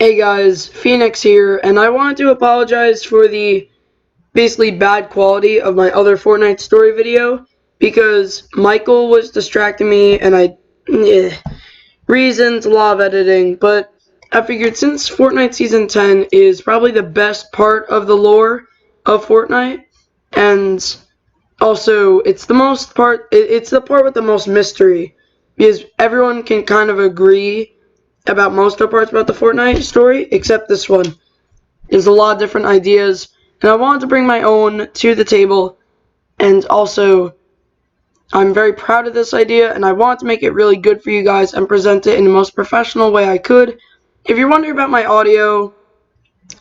Hey guys, Phoenix here, and I wanted to apologize for the basically bad quality of my other Fortnite story video because Michael was distracting me and reasons, a lot of editing, but I figured since Fortnite Season 10 is probably the best part of the lore of Fortnite, and also it's the part with the most mystery because everyone can kind of agree about most of the parts about the Fortnite story, except this one. There's a lot of different ideas, and I wanted to bring my own to the table, and also, I'm very proud of this idea, and I want to make it really good for you guys and present it in the most professional way I could. If you're wondering about my audio,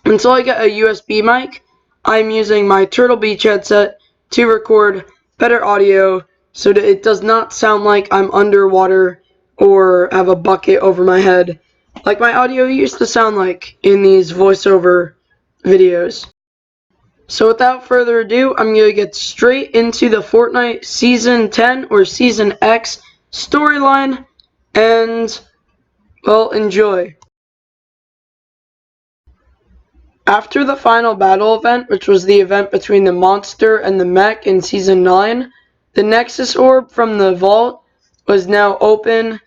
until I get a USB mic, I'm using my Turtle Beach headset to record better audio so that it does not sound like I'm underwater or have a bucket over my head, like my audio used to sound like in these voiceover videos. So without further ado, I'm going to get straight into the Fortnite Season 10 or Season X storyline, and, well, enjoy. After the final battle event, which was the event between the monster and the mech in Season 9, the Nexus Orb from the vault was now open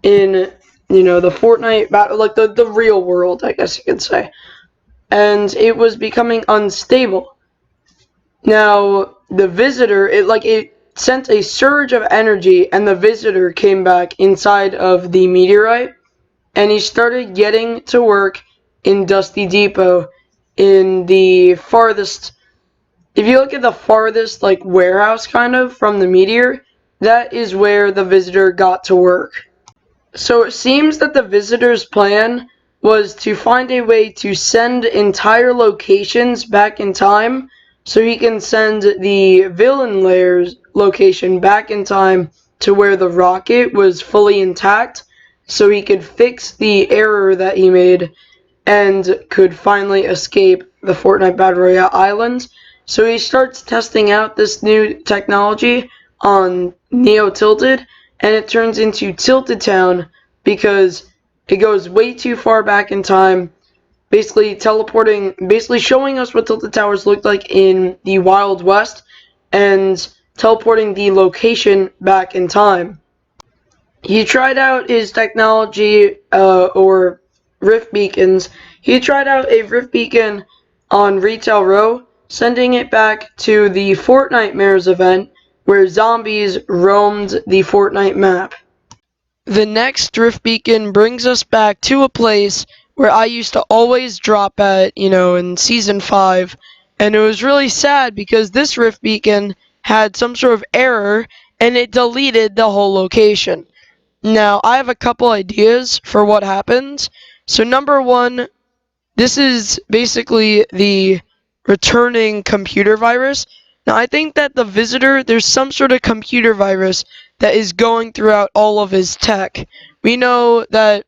in, the Fortnite battle, like the real world, I guess you could say. And it was becoming unstable. Now, the visitor, it sent a surge of energy, and the visitor came back inside of the meteorite, and he started getting to work in Dusty Depot in the farthest. If you look at the farthest, warehouse kind of from the meteor, that is where the visitor got to work. So it seems that the visitor's plan was to find a way to send entire locations back in time so he can send the villain layer's location back in time to where the rocket was fully intact so he could fix the error that he made and could finally escape the Fortnite Battle Royale island. So he starts testing out this new technology on Neo Tilted, and it turns into Tilted Town because it goes way too far back in time, basically showing us what Tilted Towers looked like in the Wild West, and teleporting the location back in time. He tried out his technology, or Rift Beacons. He tried out a Rift Beacon on Retail Row, sending it back to the Fortnite Mares event, where zombies roamed the Fortnite map. The next Rift Beacon brings us back to a place where I used to always drop at, in Season 5, and it was really sad because this Rift Beacon had some sort of error, and it deleted the whole location. Now, I have a couple ideas for what happened. So, number one, this is basically the returning computer virus. Now, I think that the visitor, there's some sort of computer virus that is going throughout all of his tech. We know that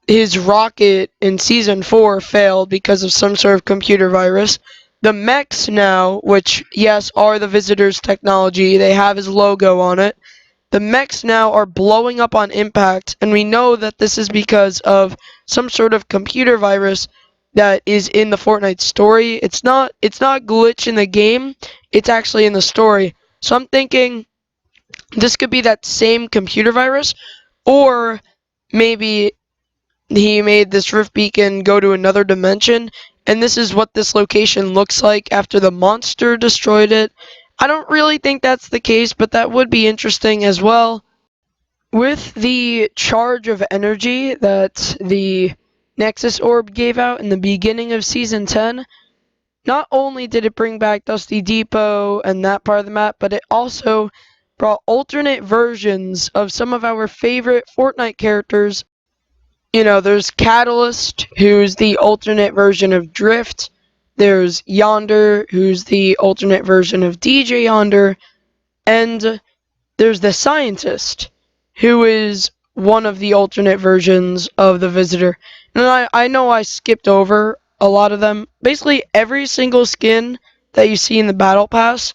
his rocket in Season 4 failed because of some sort of computer virus. The mechs now, which, yes, are the visitor's technology, they have his logo on it. The mechs now are blowing up on impact, and we know that this is because of some sort of computer virus that is in the Fortnite story. It's not glitch in the game, it's actually in the story. So I'm thinking this could be that same computer virus, or maybe he made this Rift Beacon go to another dimension, and this is what this location looks like after the monster destroyed it. I don't really think that's the case, but that would be interesting as well. With the charge of energy that the Nexus Orb gave out in the beginning of Season 10, not only did it bring back Dusty Depot and that part of the map, but it also brought alternate versions of some of our favorite Fortnite characters. There's Catalyst, who's the alternate version of Drift. There's Yonder, who's the alternate version of DJ Yonder. And there's the Scientist, who is one of the alternate versions of the Visitor. And I know I skipped over a lot of them. Basically, every single skin that you see in the Battle Pass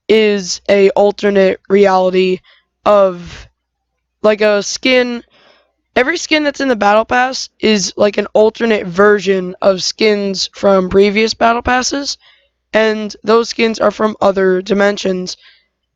is a alternate reality of, like, a skin. every skin that's in the Battle Pass is like an alternate version of skins from previous Battle Passes, and those skins are from other dimensions.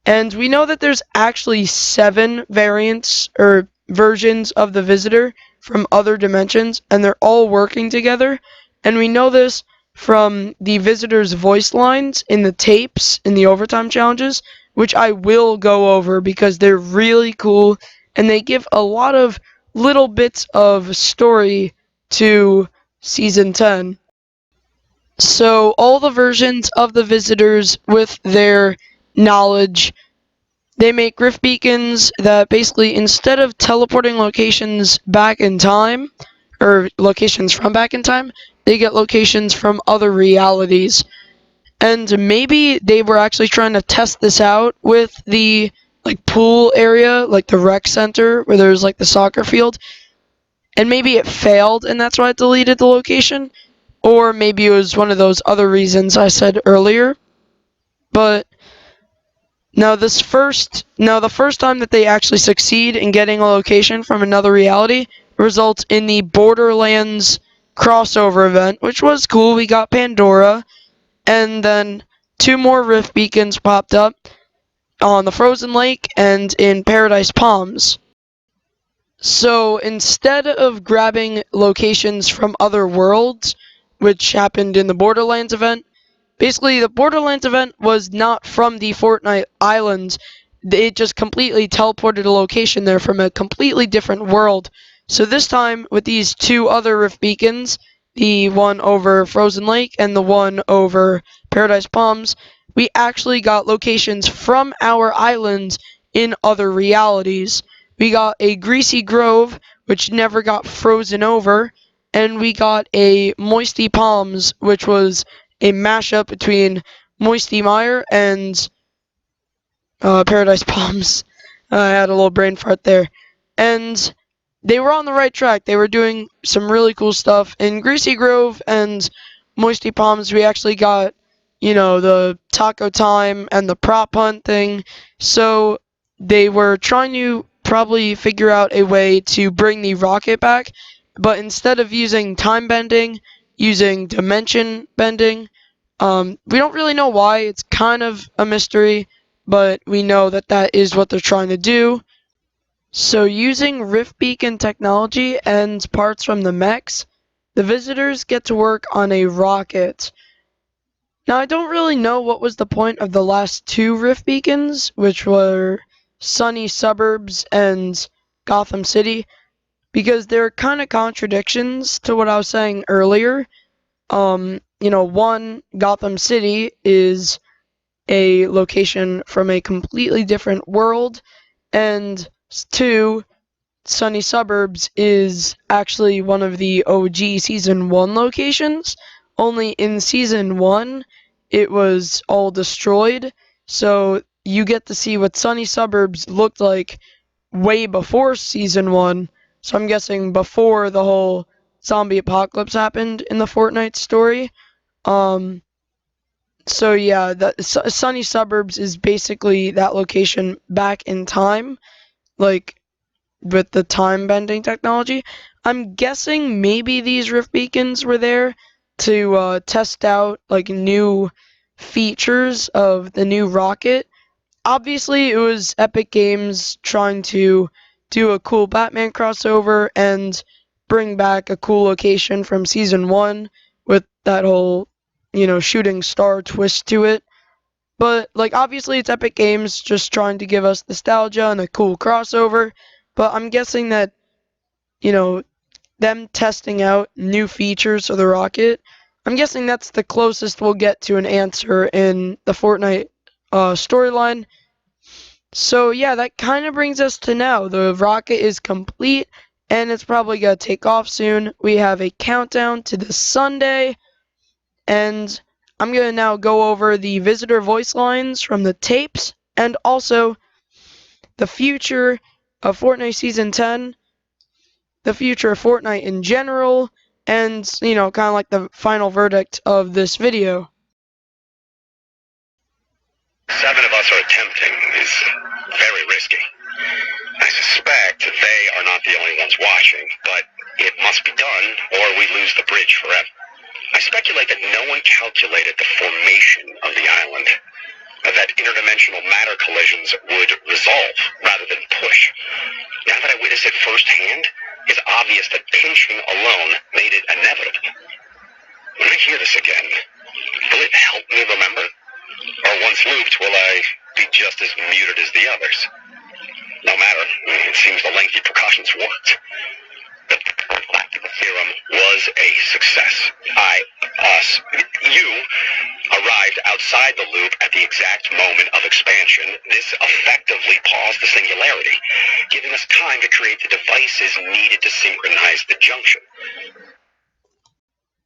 And we know that there's actually 7 variants or versions of the Visitor from other dimensions, and they're all working together. And we know this from the Visitor's voice lines in the tapes in the overtime challenges, which I will go over because they're really cool and they give a lot of little bits of story to Season 10. So, all the versions of the Visitors with their knowledge, they make rift beacons that basically, instead of teleporting locations back in time, or locations from back in time, they get locations from other realities. And maybe they were actually trying to test this out with the like pool area, like the rec center where there's like the soccer field, and maybe it failed and that's why it deleted the location, or maybe it was one of those other reasons I said earlier. But the first time that they actually succeed in getting a location from another reality results in the Borderlands crossover event, which was cool. We got Pandora, and then 2 more Rift Beacons popped up on the Frozen Lake and in Paradise Palms. So instead of grabbing locations from other worlds, which happened in the Borderlands event, basically, the Borderlands event was not from the Fortnite islands. It just completely teleported a location there from a completely different world. So this time, with these 2 other Rift Beacons, the one over Frozen Lake and the one over Paradise Palms, we actually got locations from our islands in other realities. We got a Greasy Grove, which never got frozen over, and we got a Moisty Palms, which was a mashup between Moisty Mire and Paradise Palms. I had a little brain fart there. And they were on the right track. They were doing some really cool stuff. In Greasy Grove and Moisty Palms, we actually got, the taco time and the prop hunt thing. So they were trying to probably figure out a way to bring the rocket back, but instead of using time bending, using dimension bending. We don't really know why. It's kind of a mystery, but we know that that is what they're trying to do. So using Rift Beacon technology and parts from the mechs, the visitors get to work on a rocket. Now, I don't really know what was the point of the last 2 Rift Beacons, which were Sunny Suburbs and Gotham City, because they're kind of contradictions to what I was saying earlier. One, Gotham City is a location from a completely different world, and 2, Sunny Suburbs is actually one of the OG Season 1 locations, only in Season 1 it was all destroyed, so you get to see what Sunny Suburbs looked like way before Season 1, so I'm guessing before the whole zombie apocalypse happened in the Fortnite story. Um, so yeah, the Sunny Suburbs is basically that location back in time, like with the time bending technology. I'm guessing maybe these Rift Beacons were there to test out like new features of the new rocket. Obviously, it was Epic Games trying to do a cool Batman crossover and bring back a cool location from Season 1 with that whole, shooting star twist to it. But, like, obviously it's Epic Games just trying to give us nostalgia and a cool crossover. But I'm guessing that, you know, them testing out new features of the rocket, I'm guessing that's the closest we'll get to an answer in the Fortnite storyline. So yeah, that kind of brings us to now. The rocket is complete, and it's probably going to take off soon. We have a countdown to the Sunday, and I'm going to now go over the visitor voice lines from the tapes, and also the future of Fortnite Season 10, the future of Fortnite in general, and, kind of like the final verdict of this video. 7 of us are attempting is very risky. I suspect they are not the only ones watching, but it must be done or we lose the bridge forever. I speculate that no one calculated the formation of the island, that interdimensional matter collisions would resolve rather than push. Now that I witnessed it firsthand, it's obvious that pinching alone made it inevitable. When I hear this again, will it help me remember? Or once looped, will I be just as muted as the others? No matter, it seems the lengthy precautions worked. The practical theorem was a success. You arrived outside the loop at the exact moment of expansion. This effectively paused the singularity, giving us time to create the devices needed to synchronize the junction.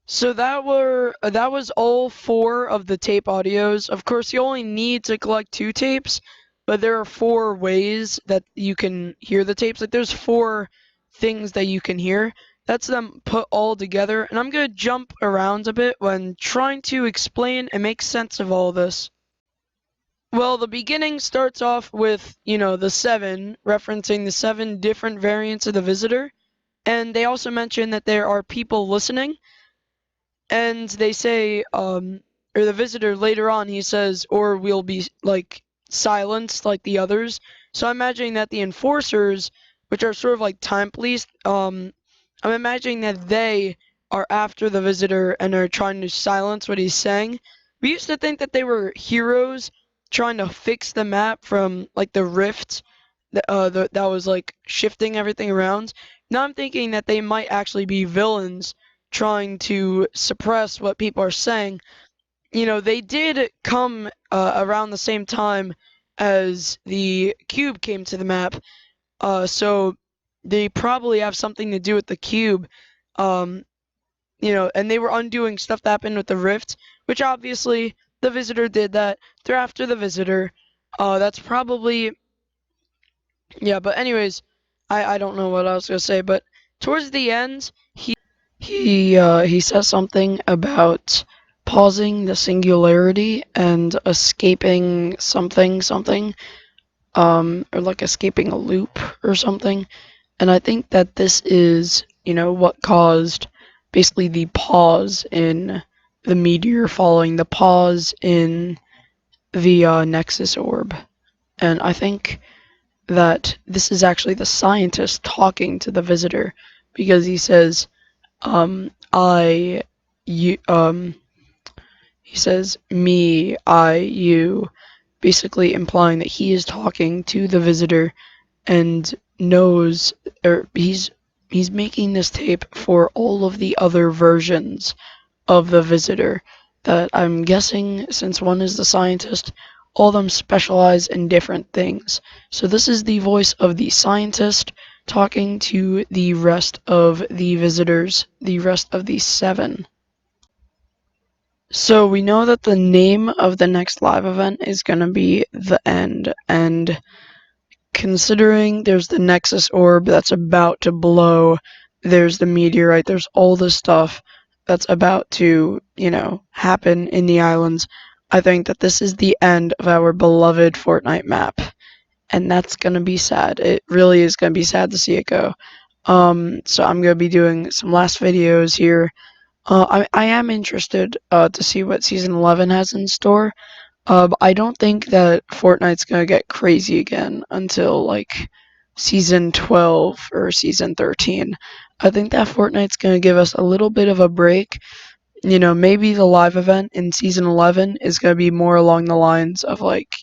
So that was all 4 of the tape audios. Of course, you only need to collect 2 tapes, but there are 4 ways that you can hear the tapes. Like there's 4 things that you can hear. That's them put all together, and I'm going to jump around a bit when trying to explain and make sense of all this. Well, the beginning starts off with, the 7, referencing the 7 different variants of the visitor, and they also mention that there are people listening. And they say, or the visitor later on, he says, or we'll be like silenced like the others. So I'm imagining that the enforcers, which are sort of like time police, I'm imagining that they are after the visitor and are trying to silence what he's saying. We used to think that they were heroes trying to fix the map from like the rift that was like shifting everything around. Now I'm thinking that they might actually be villains trying to suppress what people are saying. They did come around the same time as the cube came to the map, so they probably have something to do with the cube. Um, and they were undoing stuff that happened with the rift, which obviously the visitor did that. They're after the visitor. That's probably, yeah. But anyways, I don't know what I was gonna say, but towards the end, he says something about pausing the singularity and escaping something, or like escaping a loop or something. And I think that this is, what caused basically the pause in the meteor falling, the pause in the Nexus orb. And I think that this is actually the scientist talking to the visitor, because he says, he says me, I, you, basically implying that he is talking to the visitor and knows, or he's making this tape for all of the other versions of the visitor, that I'm guessing, since one is the scientist, all of them specialize in different things. So this is the voice of the scientist talking to the rest of the visitors, the rest of the 7. So we know that the name of the next live event is going to be The End, and considering there's the Nexus orb that's about to blow, there's the meteorite, there's all this stuff that's about to, happen in the islands, I think that this is the end of our beloved Fortnite map. And that's gonna be sad. It really is gonna be sad to see it go. So I'm gonna be doing some last videos here. I am interested to see what Season 11 has in store. I don't think that Fortnite's gonna get crazy again until like Season 12 or Season 13. I think that Fortnite's gonna give us a little bit of a break. Maybe the live event in Season 11 is gonna be more along the lines of like,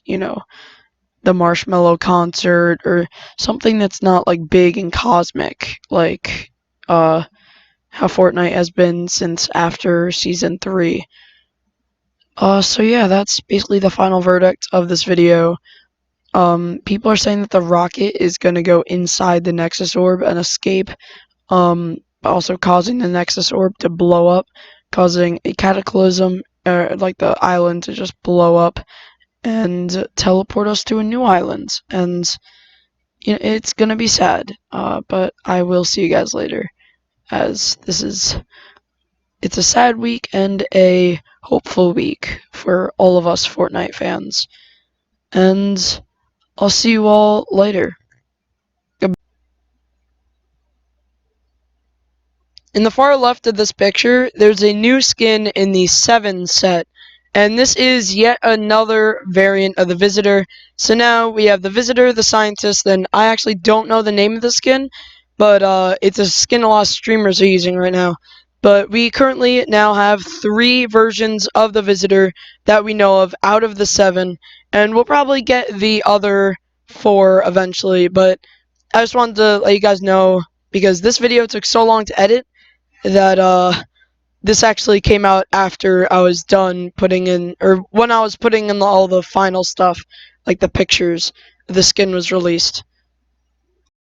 the Marshmallow concert or something that's not like big and cosmic, like how Fortnite has been since after Season 3. So yeah, that's basically the final verdict of this video. People are saying that the rocket is gonna go inside the Nexus orb and escape, also causing the Nexus orb to blow up, causing a cataclysm, like the island to just blow up and teleport us to a new island. And it's gonna be sad, but I will see you guys later, as it's a sad week and a hopeful week for all of us Fortnite fans. And I'll see you all later. In the far left of this picture, there's a new skin in the 7 set, and this is yet another variant of the Visitor. So now we have the Visitor, the Scientist, and I actually don't know the name of the skin, but it's a skin a lot of streamers are using right now. But we currently now have 3 versions of the Visitor that we know of out of the 7, and we'll probably get the other 4 eventually, but I just wanted to let you guys know because this video took so long to edit that this actually came out after I was done putting in, or when I was putting in all the final stuff, like the pictures, the skin was released.